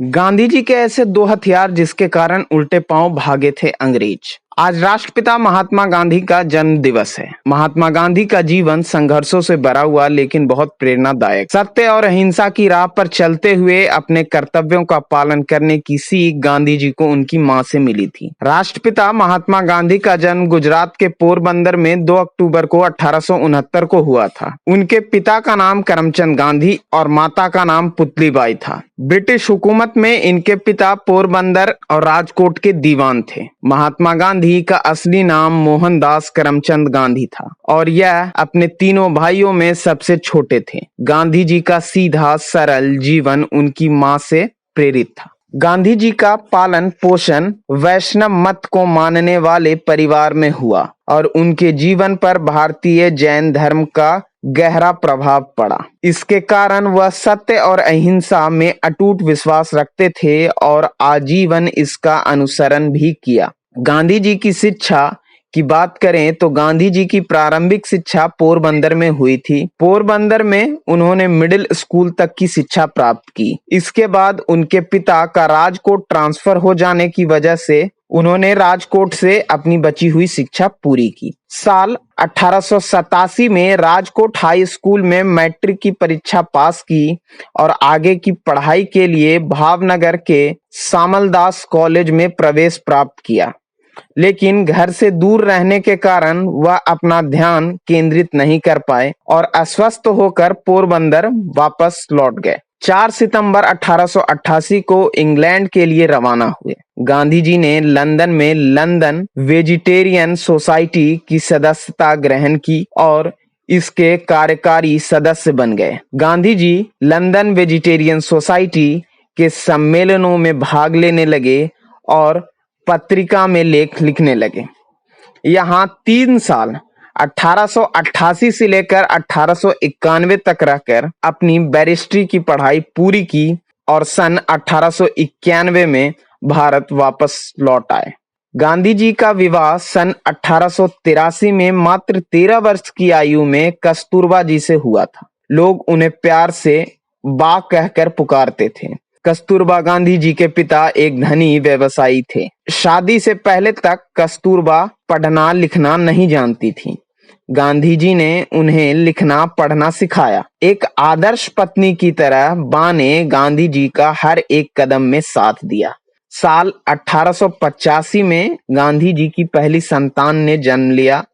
गांधी जी के ऐसे दो हथियार जिसके कारण उल्टे पांव भागे थे अंग्रेज। आज राष्ट्रपिता महात्मा गांधी का जन्म दिवस है। महात्मा गांधी का जीवन संघर्षों से भरा हुआ लेकिन बहुत प्रेरणादायक। सत्य और अहिंसा की राह पर चलते हुए अपने कर्तव्यों का पालन करने की सीख गांधी जी को उनकी मां से मिली थी। राष्ट्रपिता महात्मा गांधी का जन्म गुजरात के पोरबंदर में 2 अक्टूबर को 1869 को हुआ था। उनके पिता का नाम करमचंद गांधी और माता का नाम पुतलीबाई था। ब्रिटिश हुकूमत में इनके पिता पोरबंदर और राजकोट के दीवान थे। महात्मा गांधी का असली नाम मोहनदास करमचंद गांधी था और यह अपने तीनों भाइयों में सबसे छोटे थे। गांधी जी का सीधा सरल जीवन उनकी मां से प्रेरित था। गांधी जी का पालन पोषण वैष्णव मत को मानने वाले परिवार में हुआ और उनके जीवन पर भारतीय जैन धर्म का गहरा प्रभाव पड़ा। इसके कारण वह सत्य और अहिंसा में अटूट विश्वास रखते थे और आजीवन इसका अनुसरण भी किया। गांधी जी की शिक्षा की बात करें तो गांधी जी की प्रारंभिक शिक्षा पोरबंदर में हुई थी। पोरबंदर में उन्होंने मिडिल स्कूल तक की शिक्षा प्राप्त की। इसके बाद उनके पिता का राजकोट ट्रांसफर हो जाने की वजह से उन्होंने राजकोट से अपनी बची हुई शिक्षा पूरी की। साल 1887 में राजकोट हाई स्कूल में मैट्रिक की परीक्षा पास की और आगे की पढ़ाई के लिए भावनगर के सामलदास कॉलेज में प्रवेश प्राप्त किया, लेकिन घर से दूर रहने के कारण वह अपना ध्यान केंद्रित नहीं कर पाए और अस्वस्थ होकर पोरबंदर वापस लौट गए। 4 सितंबर 1888 को इंग्लैंड के लिए रवाना हुए। गांधी जी ने लंदन में लंदन वेजिटेरियन सोसाइटी की सदस्यता ग्रहण की और इसके कार्यकारी सदस्य बन गए। Gandhi ji London vegetarian society के सम्मेलनों में भाग लेने लगे और पत्रिका में लेख लिखने लगे। यहाँ 3 साल 1888 से लेकर 1891 तक रहकर अपनी बैरिस्ट्री की पढ़ाई पूरी की और सन 1891 में भारत वापस लौट आए। गांधी जी का विवाह सन 1883 में मात्र 13 वर्ष की आयु में कस्तूरबा जी से हुआ था। लोग उन्हें प्यार से बा कहकर पुकारते थे। कस्तूरबा गांधी जी के पिता एक धनी व्यवसायी थे। शादी से पहले तक कस्तूरबा पढ़ना लिखना नहीं जानती थी। गांधी जी ने उन्हें लिखना पढ़ना सिखाया। एक आदर्श पत्नी की तरह बा ने गांधी जी का हर एक कदम में साथ दिया। साल 1885 में गांधी जी की पहली संतान ने जन्म लिया,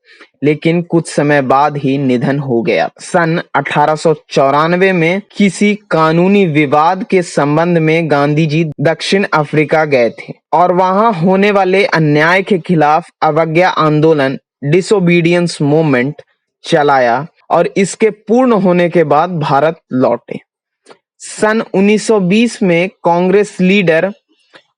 लेकिन कुछ समय बाद ही निधन हो गया। सन 1894 में किसी कानूनी विवाद के संबंध में गांधी जी दक्षिण अफ्रीका गए थे और वहां होने वाले अन्याय के खिलाफ अवज्ञा आंदोलन डिसोबीडियंस मूवमेंट चलाया और इसके पूर्ण होने के बाद भारत लौटे। सन 1920 में कांग्रेस लीडर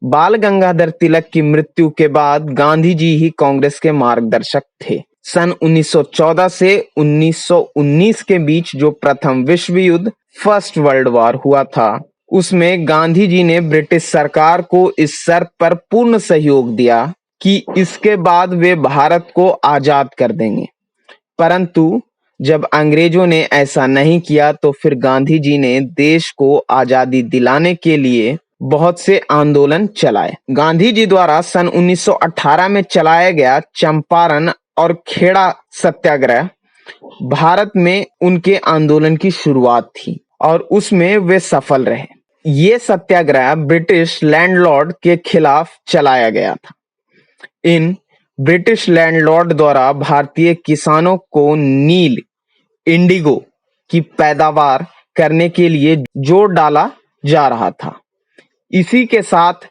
बाल गंगाधर तिलक की मृत्यु के बाद गांधी जी ही कांग्रेस के मार्गदर्शक थे। सन 1914 से 1919 के बीच जो प्रथम विश्व युद्ध फर्स्ट वर्ल्ड वॉर हुआ था, उसमें गांधी जी ने ब्रिटिश सरकार को इस शर्त पर पूर्ण सहयोग दिया कि इसके बाद वे भारत को आजाद कर देंगे। परंतु जब अंग्रेजों ने ऐसा नहीं किया तो फिर गांधी जी ने देश को आजादी दिलाने के लिए बहुत से आंदोलन चलाए। गांधी जी द्वारा सन 1918 में चलाया गया चंपारण और खेड़ा सत्याग्रह भारत में उनके आंदोलन की शुरुआत थी और उसमें वे सफल रहे। ये सत्याग्रह ब्रिटिश लैंडलॉर्ड के खिलाफ चलाया गया था। इन ब्रिटिश लैंडलॉर्ड द्वारा भारतीय किसानों को नील इंडिगो की पैदावार करने के लिए जोर डाला जा रहा था। इसी के साथ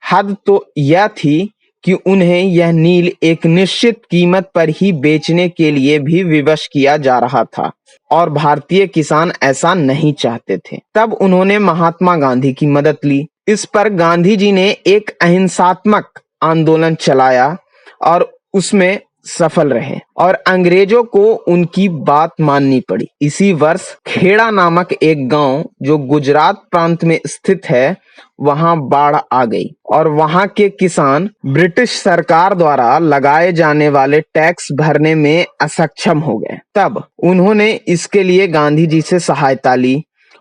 हद तो यह थी कि उन्हें यह नील एक निश्चित कीमत पर ही बेचने के लिए भी विवश किया जा रहा था और भारतीय किसान ऐसा नहीं चाहते थे। तब उन्होंने महात्मा गांधी की मदद ली। इस पर गांधी जी ने एक अहिंसात्मक आंदोलन चलाया और उसमें सफल रहे और अंग्रेजों को उनकी बात माननी पड़ी। इसी वर्ष खेड़ा नामक एक गांव जो गुजरात प्रांत में स्थित है, वहां बाढ़ आ गई और वहां के किसान ब्रिटिश सरकार द्वारा लगाए जाने वाले टैक्स भरने में असक्षम हो गए। तब उन्होंने इसके लिए गांधी जी से सहायता ली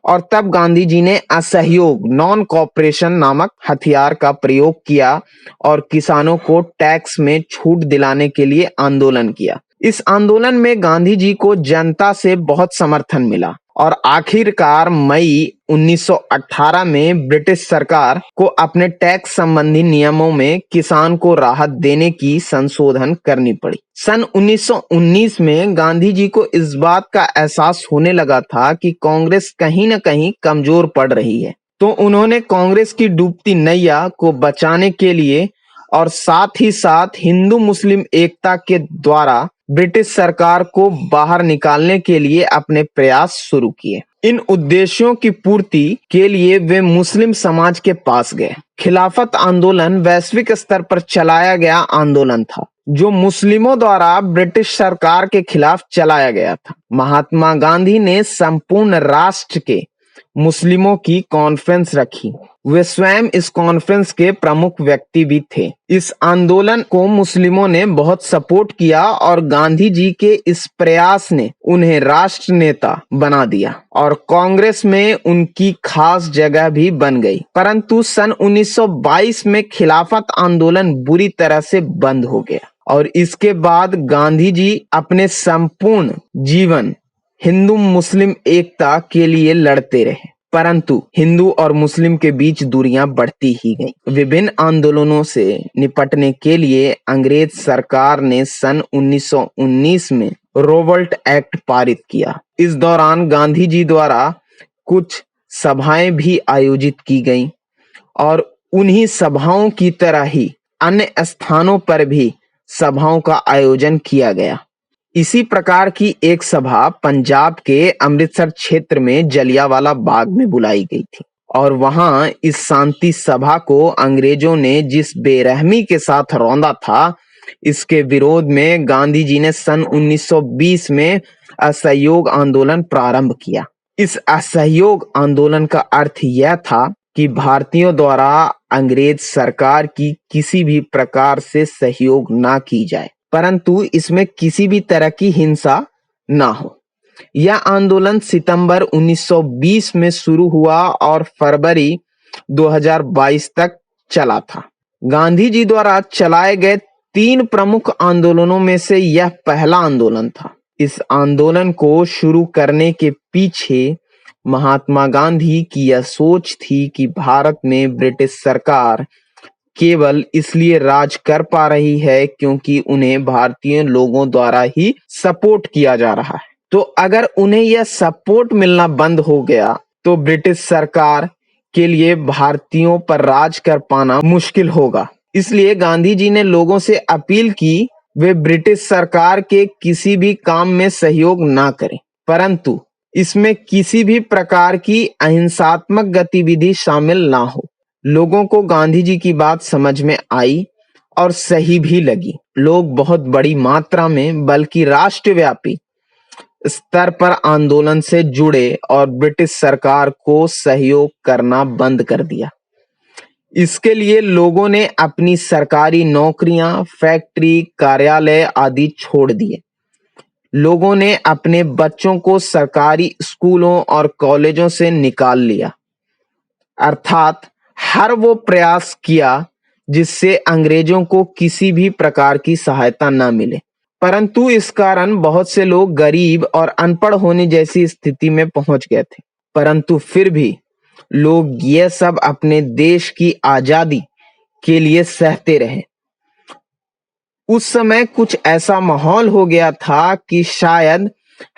और तब गांधी जी ने असहयोग नॉन कॉपरेशन नामक हथियार का प्रयोग किया और किसानों को टैक्स में छूट दिलाने के लिए आंदोलन किया। इस आंदोलन में गांधी जी को जनता से बहुत समर्थन मिला और आखिरकार मई 1918 में ब्रिटिश सरकार को अपने टैक्स संबंधी नियमों में किसान को राहत देने की संशोधन करनी पड़ी। सन 1919 में गांधी जी को इस बात का एहसास होने लगा था कि कांग्रेस कहीं न कहीं कमजोर पड़ रही है, तो उन्होंने कांग्रेस की डूबती नैया को बचाने के लिए और साथ ही साथ हिंदू मुस्लिम एकता के द्वारा ब्रिटिश सरकार को बाहर निकालने के लिए अपने प्रयास शुरू किए। इन उद्देश्यों की पूर्ति के लिए वे मुस्लिम समाज के पास गए। खिलाफत आंदोलन वैश्विक स्तर पर चलाया गया आंदोलन था जो मुस्लिमों द्वारा ब्रिटिश सरकार के खिलाफ चलाया गया था। महात्मा गांधी ने संपूर्ण राष्ट्र के मुस्लिमों की कॉन्फ्रेंस रखी। वे स्वयं इस कॉन्फ्रेंस के प्रमुख व्यक्ति भी थे। इस आंदोलन को मुस्लिमों ने बहुत सपोर्ट किया और गांधी जी के इस प्रयास ने उन्हें राष्ट्र नेता बना दिया और कांग्रेस में उनकी खास जगह भी बन गई। परंतु सन 1922 में खिलाफत आंदोलन बुरी तरह से बंद हो गया और इसके बाद गांधी जी अपने संपूर्ण जीवन हिंदू मुस्लिम एकता के लिए लड़ते रहे, परंतु हिंदू और मुस्लिम के बीच दूरियां बढ़ती ही गईं। विभिन्न आंदोलनों से निपटने के लिए अंग्रेज सरकार ने सन 1919 में रोवल्ट एक्ट पारित किया। इस दौरान गांधी जी द्वारा कुछ सभाएं भी आयोजित की गईं और उन्हीं सभाओं की तरह ही अन्य स्थानों पर भी सभाओं का आयोजन किया गया। इसी प्रकार की एक सभा पंजाब के अमृतसर क्षेत्र में जलियांवाला बाग में बुलाई गई थी और वहां इस शांति सभा को अंग्रेजों ने जिस बेरहमी के साथ रौंदा था, इसके विरोध में गांधी जी ने सन 1920 में असहयोग आंदोलन प्रारंभ किया। इस असहयोग आंदोलन का अर्थ यह था कि भारतीयों द्वारा अंग्रेज सरकार की किसी भी प्रकार से सहयोग ना की जाए, परंतु इसमें किसी भी तरह की हिंसा ना हो। यह आंदोलन सितंबर 1920 में शुरू हुआ और फरवरी 2022 तक चला था। गांधी जी द्वारा चलाए गए 3 प्रमुख आंदोलनों में से यह पहला आंदोलन था। इस आंदोलन को शुरू करने के पीछे महात्मा गांधी की यह सोच थी कि भारत में ब्रिटिश सरकार केवल इसलिए राज कर पा रही है क्योंकि उन्हें भारतीय लोगों द्वारा ही सपोर्ट किया जा रहा है। तो अगर उन्हें यह सपोर्ट मिलना बंद हो गया तो ब्रिटिश सरकार के लिए भारतीयों पर राज कर पाना मुश्किल होगा। इसलिए गांधी जी ने लोगों से अपील की वे ब्रिटिश सरकार के किसी भी काम में सहयोग ना करें, परंतु इसमें किसी भी प्रकार की अहिंसात्मक गतिविधि शामिल ना हो। लोगों को गांधी जी की बात समझ में आई और सही भी लगी। लोग बहुत बड़ी मात्रा में बल्कि राष्ट्रव्यापी स्तर पर आंदोलन से जुड़े और ब्रिटिश सरकार को सहयोग करना बंद कर दिया। इसके लिए लोगों ने अपनी सरकारी नौकरियां, फैक्ट्री, कार्यालय आदि छोड़ दिए। लोगों ने अपने बच्चों को सरकारी स्कूलों और कॉलेजों से निकाल लिया, अर्थात हर वो प्रयास किया जिससे अंग्रेजों को किसी भी प्रकार की सहायता न मिले। परंतु इस कारण बहुत से लोग गरीब और अनपढ़ होने जैसी स्थिति में पहुंच गए थे। परंतु फिर भी लोग यह सब अपने देश की आजादी के लिए सहते रहे। उस समय कुछ ऐसा माहौल हो गया था कि शायद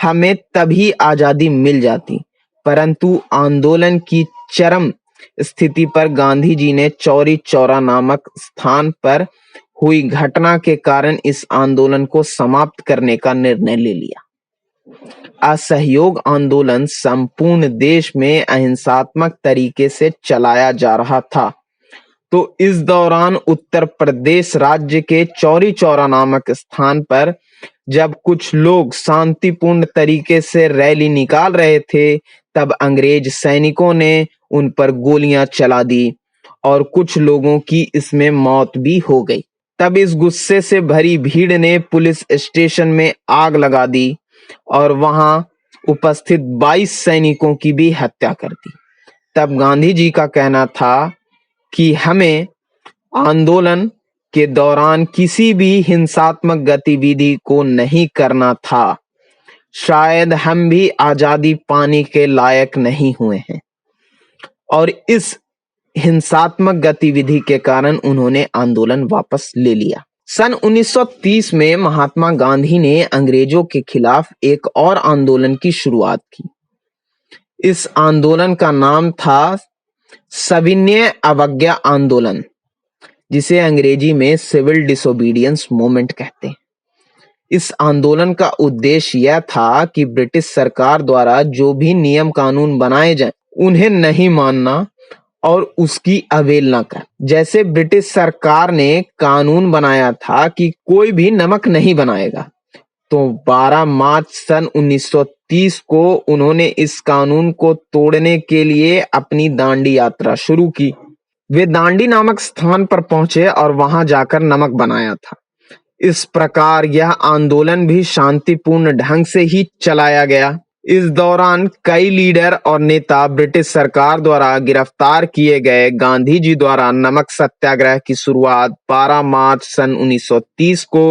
हमें तभी आजादी मिल जाती, परंतु आंदोलन की चरम स्थिति पर गांधी जी ने चौरी चौरा नामक स्थान पर हुई घटना के कारण इस आंदोलन को समाप्त करने का निर्णय ले लिया। असहयोग आंदोलन संपूर्ण देश में अहिंसात्मक तरीके से चलाया जा रहा था, तो इस दौरान उत्तर प्रदेश राज्य के चौरी चौरा नामक स्थान पर जब कुछ लोग शांतिपूर्ण तरीके से रैली निकाल रहे थे, तब अंग्रेज सैनिकों ने उन पर गोलियां चला दी और कुछ लोगों की इसमें मौत भी हो गई। तब इस गुस्से से भरी भीड़ ने पुलिस स्टेशन में आग लगा दी और वहां उपस्थित 22 सैनिकों की भी हत्या कर दी। तब गांधी जी का कहना था कि हमें आंदोलन के दौरान किसी भी हिंसात्मक गतिविधि को नहीं करना था। शायद हम भी आजादी पाने के लायक नहीं हुए हैं। और इस हिंसात्मक गतिविधि के कारण उन्होंने आंदोलन वापस ले लिया। सन 1930 में महात्मा गांधी ने अंग्रेजों के खिलाफ एक और आंदोलन की शुरुआत की। इस आंदोलन का नाम था सविनय अवज्ञा आंदोलन, जिसे अंग्रेजी में सिविल डिसोबीडियंस मूवमेंट कहते हैं। इस आंदोलन का उद्देश्य यह था कि ब्रिटिश सरकार द्वारा जो भी नियम कानून बनाए जाएं, उन्हें नहीं मानना और उसकी अवहेलना कर। जैसे ब्रिटिश सरकार ने कानून बनाया था कि कोई भी नमक नहीं बनाएगा, तो 12 मार्च सन 1930 को उन्होंने इस कानून को तोड़ने के लिए अपनी दांडी यात्रा शुरू की। वे दांडी नामक स्थान पर पहुंचे और वहां जाकर नमक बनाया था। इस प्रकार यह आंदोलन भी शांतिपूर्ण ढंग से ही चलाया गया। इस दौरान कई लीडर और नेता ब्रिटिश सरकार द्वारा गिरफ्तार किए गए। गांधी जी द्वारा नमक सत्याग्रह की शुरुआत 12 मार्च सन 1930 को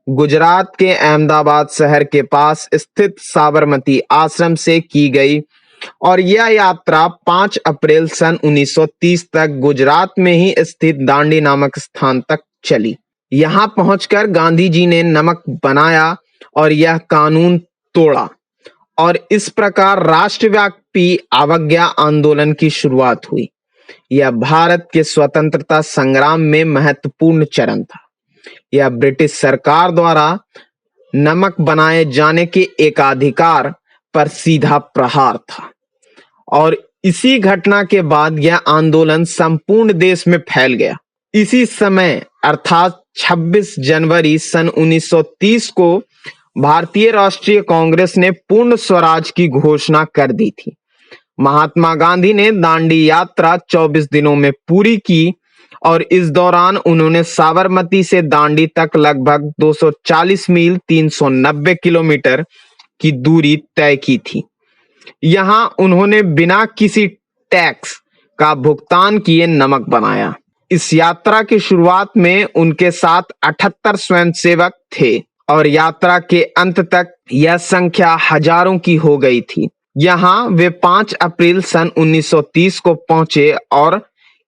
गुजरात के अहमदाबाद शहर के पास स्थित साबरमती आश्रम से की गई और यह यात्रा 5 अप्रैल सन 1930 तक गुजरात में ही स्थित दांडी नामक स्थान तक चली। यहाँ पहुंचकर गांधी जी ने नमक बनाया और यह कानून तोड़ा और इस प्रकार राष्ट्रव्यापी अवज्ञा आंदोलन की शुरुआत हुई। यह भारत के स्वतंत्रता संग्राम में महत्वपूर्ण चरण था। यह ब्रिटिश सरकार द्वारा नमक बनाए जाने के एकाधिकार पर सीधा प्रहार था और इसी घटना के बाद यह आंदोलन संपूर्ण देश में फैल गया। इसी समय अर्थात 26 जनवरी सन 1930 को भारतीय राष्ट्रीय कांग्रेस ने पूर्ण स्वराज की घोषणा कर दी थी। महात्मा गांधी ने दांडी यात्रा 24 दिनों में पूरी की और इस दौरान उन्होंने साबरमती से दांडी तक लगभग 240 मील 390 किलोमीटर की दूरी तय की थी। यहाँ उन्होंने बिना किसी टैक्स का भुगतान किए नमक बनाया। इस यात्रा की शुरुआत में उनके साथ 78 स्वयंसेवक थे और यात्रा के अंत तक यह संख्या हजारों की हो गई थी। यहाँ वे 5 अप्रैल सन 1930 को पहुंचे और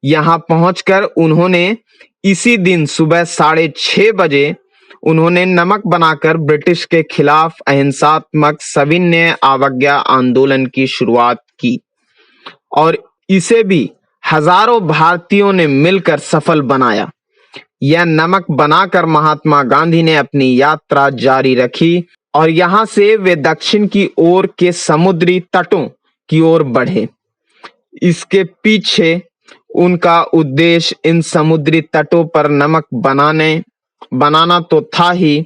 यहाँ पहुंचकर उन्होंने इसी दिन सुबह 6:30 बजे उन्होंने नमक बनाकर ब्रिटिश के खिलाफ अहिंसात्मक सविनय अवज्ञा आंदोलन की शुरुआत की और इसे भी हजारों भारतीयों ने मिलकर सफल बनाया। यह नमक बनाकर महात्मा गांधी ने अपनी यात्रा जारी रखी और यहाँ से वे दक्षिण की ओर के समुद्री तटों की ओर बढ़े। इसके पीछे उनका उद्देश्य इन समुद्री तटों पर नमक बनाना तो था ही,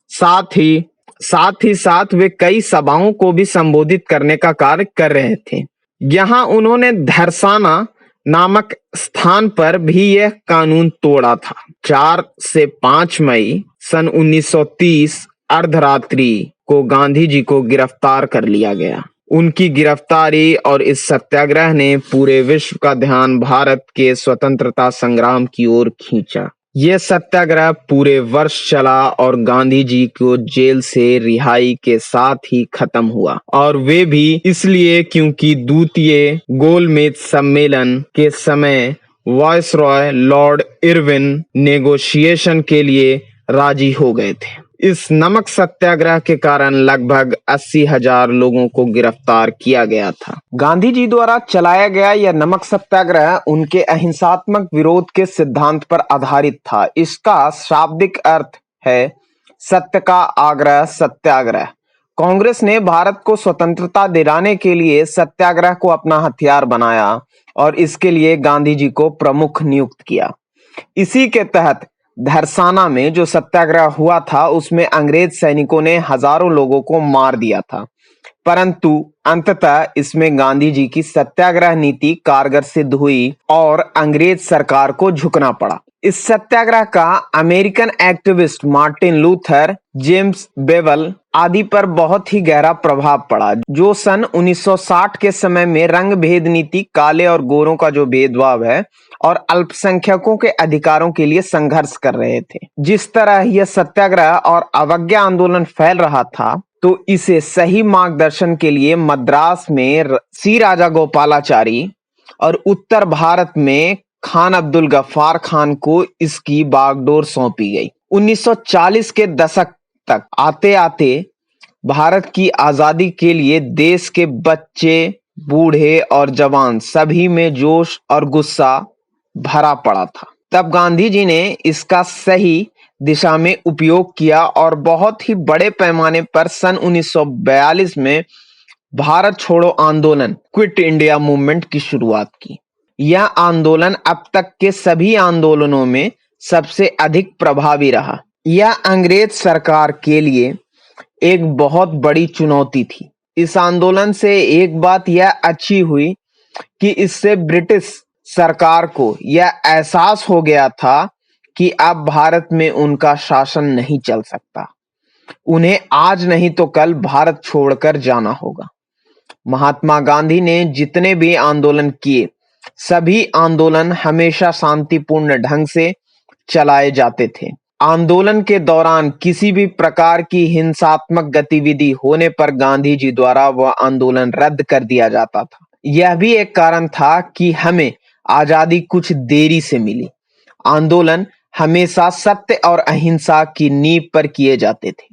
साथ ही वे कई सभाओं को भी संबोधित करने का कार्य कर रहे थे। यहाँ उन्होंने धरसाना नामक स्थान पर भी यह कानून तोड़ा था। 4 से 5 मई सन 1930 अर्धरात्रि को गांधी जी को गिरफ्तार कर लिया गया। उनकी गिरफ्तारी और इस सत्याग्रह ने पूरे विश्व का ध्यान भारत के स्वतंत्रता संग्राम की ओर खींचा। यह सत्याग्रह पूरे वर्ष चला और गांधी जी को जेल से रिहाई के साथ ही खत्म हुआ और वे भी इसलिए क्योंकि द्वितीय गोलमेज सम्मेलन के समय वायसरॉय लॉर्ड इरविन नेगोशिएशन के लिए राजी हो गए थे। इस नमक सत्याग्रह के कारण लगभग 80,000 लोगों को गिरफ्तार किया गया था। गांधी जी द्वारा चलाया गया यह नमक सत्याग्रह उनके अहिंसात्मक विरोध के सिद्धांत पर आधारित था। इसका शाब्दिक अर्थ है सत्य का आग्रह, सत्याग्रह। कांग्रेस ने भारत को स्वतंत्रता दिलाने के लिए सत्याग्रह को अपना हथियार बनाया और इसके लिए गांधी जी को प्रमुख नियुक्त किया। इसी के तहत धरसाना में जो सत्याग्रह हुआ था उसमें अंग्रेज सैनिकों ने हजारों लोगों को मार दिया था, परंतु अंततः इसमें गांधी जी की सत्याग्रह नीति कारगर सिद्ध हुई और अंग्रेज सरकार को झुकना पड़ा। इस सत्याग्रह का American activist Martin Luther, James bevel आदि पर बहुत ही गहरा प्रभाव पड़ा, जो सन 1960 के समय में रंग भेद नीति, काले और गोरों का जो भेदभाव है और अल्पसंख्यकों के अधिकारों के लिए संघर्ष कर रहे थे। जिस तरह यह सत्याग्रह और अवज्ञा आंदोलन फैल रहा था, तो इसे सही मार्गदर्शन के लिए मद्रास में सी राजा गोपालाचारी और उत्तर भारत में खान अब्दुल गफ्फार खान को इसकी बागडोर सौंपी गई। 1940 के दशक तक आते आते भारत की आजादी के लिए देश के बच्चे, बूढ़े और जवान सभी में जोश और गुस्सा भरा पड़ा था। तब गांधी जी ने इसका सही दिशा में उपयोग किया और बहुत ही बड़े पैमाने पर सन 1942 में भारत छोड़ो आंदोलन, क्विट इंडिया मूवमेंट की शुरुआत की। यह आंदोलन अब तक के सभी आंदोलनों में सबसे अधिक प्रभावी रहा। यह अंग्रेज सरकार के लिए एक बहुत बड़ी चुनौती थी। इस आंदोलन से एक बात यह अच्छी हुई कि इससे ब्रिटिश सरकार को यह एहसास हो गया था कि अब भारत में उनका शासन नहीं चल सकता। उन्हें आज नहीं तो कल भारत छोड़कर जाना होगा। महात्मा गांधी ने जितने भी आंदोलन किए, सभी आंदोलन हमेशा शांतिपूर्ण ढंग से चलाए जाते थे। आंदोलन के दौरान किसी भी प्रकार की हिंसात्मक गतिविधि होने पर गांधी जी द्वारा वह आंदोलन रद्द कर दिया जाता था। यह भी एक कारण था कि हमें आजादी कुछ देरी से मिली। आंदोलन हमेशा सत्य और अहिंसा की नींव पर किए जाते थे।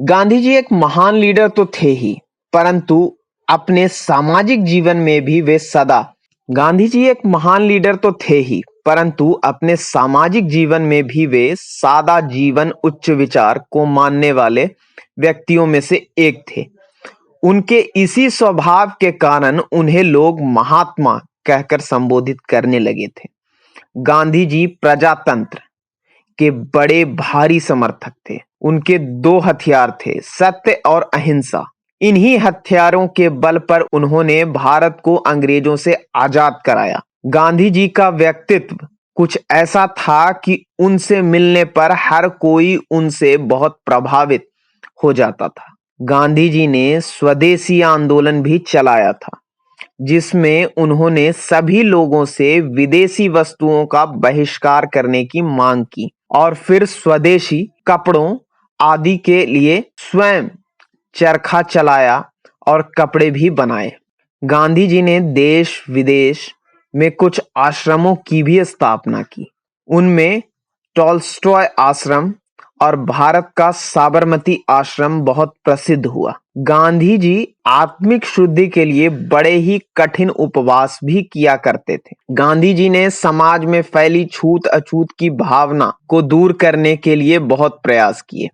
गांधी जी एक महान लीडर तो थे ही, परंतु अपने सामाजिक जीवन में भी वे सदा गांधी जी एक महान लीडर तो थे ही, परंतु अपने सामाजिक जीवन में भी वे सादा जीवन, उच्च विचार को मानने वाले व्यक्तियों में से एक थे। उनके इसी स्वभाव के कारण उन्हें लोग महात्मा कहकर संबोधित करने लगे थे। गांधी जी प्रजातंत्र के बड़े भारी समर्थक थे। उनके दो हथियार थे, सत्य और अहिंसा। इन्हीं हथियारों के बल पर उन्होंने भारत को अंग्रेजों से आजाद कराया। गांधी जी का व्यक्तित्व कुछ ऐसा था कि उनसे मिलने पर हर कोई उनसे बहुत प्रभावित हो जाता था। गांधी जी ने स्वदेशी आंदोलन भी चलाया था, जिसमें उन्होंने सभी लोगों से विदेशी वस्तुओं का बहिष्कार करने की मांग की और फिर स्वदेशी कपड़ों आदि के लिए स्वयं चरखा चलाया और कपड़े भी बनाए। गांधी जी ने देश विदेश में कुछ आश्रमों की भी स्थापना की। उनमें टॉल्स्टॉय आश्रम और भारत का साबरमती आश्रम बहुत प्रसिद्ध हुआ। गांधी जी आत्मिक शुद्धि के लिए बड़े ही कठिन उपवास भी किया करते थे। गांधी जी ने समाज में फैली छूत अछूत की भावना को दूर करने के लिए बहुत प्रयास किए।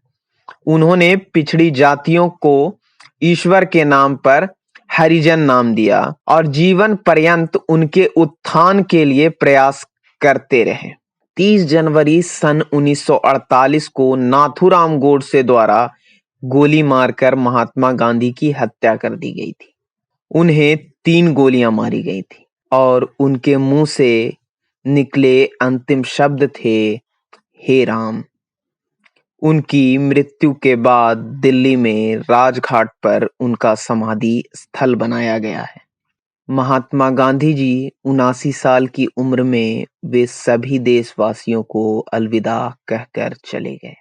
उन्होंने पिछड़ी जातियों को ईश्वर के नाम पर हरिजन नाम दिया और जीवन पर्यंत उनके उत्थान के लिए प्रयास करते रहे। 30 जनवरी सन 1948 को नाथूराम गोडसे द्वारा गोली मारकर महात्मा गांधी की हत्या कर दी गई थी। उन्हें 3 गोलियां मारी गई थी और उनके मुंह से निकले अंतिम शब्द थे, हे राम। उनकी मृत्यु के बाद दिल्ली में राजघाट पर उनका समाधि स्थल बनाया गया है। महात्मा गांधी जी 79 साल की उम्र में वे सभी देशवासियों को अलविदा कहकर चले गए।